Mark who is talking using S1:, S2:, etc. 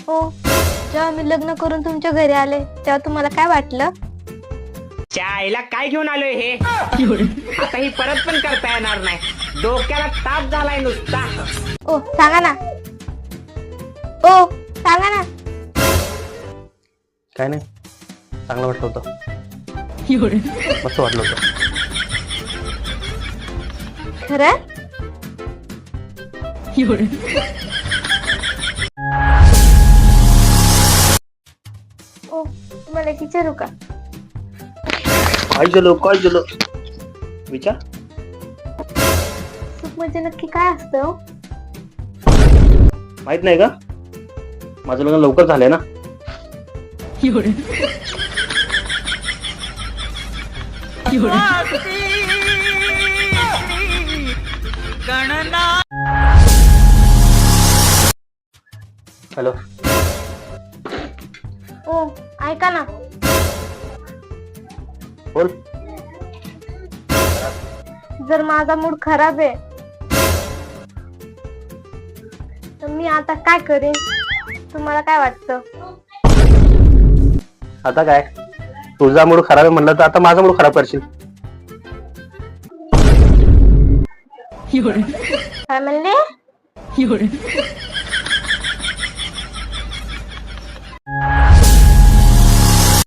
S1: ओ, जेव्हा मी लग्न करून तुमच्या घरी आले तेव्हा तुम्हाला काय वाटलं?
S2: च्या आईला काय घेऊन आलोय हे आता ही परत पण करता येणार नाही. डोक्याला ताप झालाय नुसता.
S1: ओ सांगा ना. ओ सांगा ना.
S3: काय नाही, चांगलं वाटलं होतं. मस्त वाटलं होतं.
S1: खरं? ओ तुम्हाला एक विचारू का?
S3: काय झालं विचार.
S1: सुख म्हणजे नक्की काय असतं?
S3: माहित नाही का? माझं लग्न लवकर झालंय ना. हॅलो.
S1: ओ ऐका ना.
S3: बोल.
S1: जर माझा मूड खराब आहे तर मी आता काय करेन? तुम्हाला काय वाटतं?
S3: आता काय, तुझा मूड खराब आहे म्हणलं तर आता माझा मूड खराब करशील.
S1: काय म्हणले?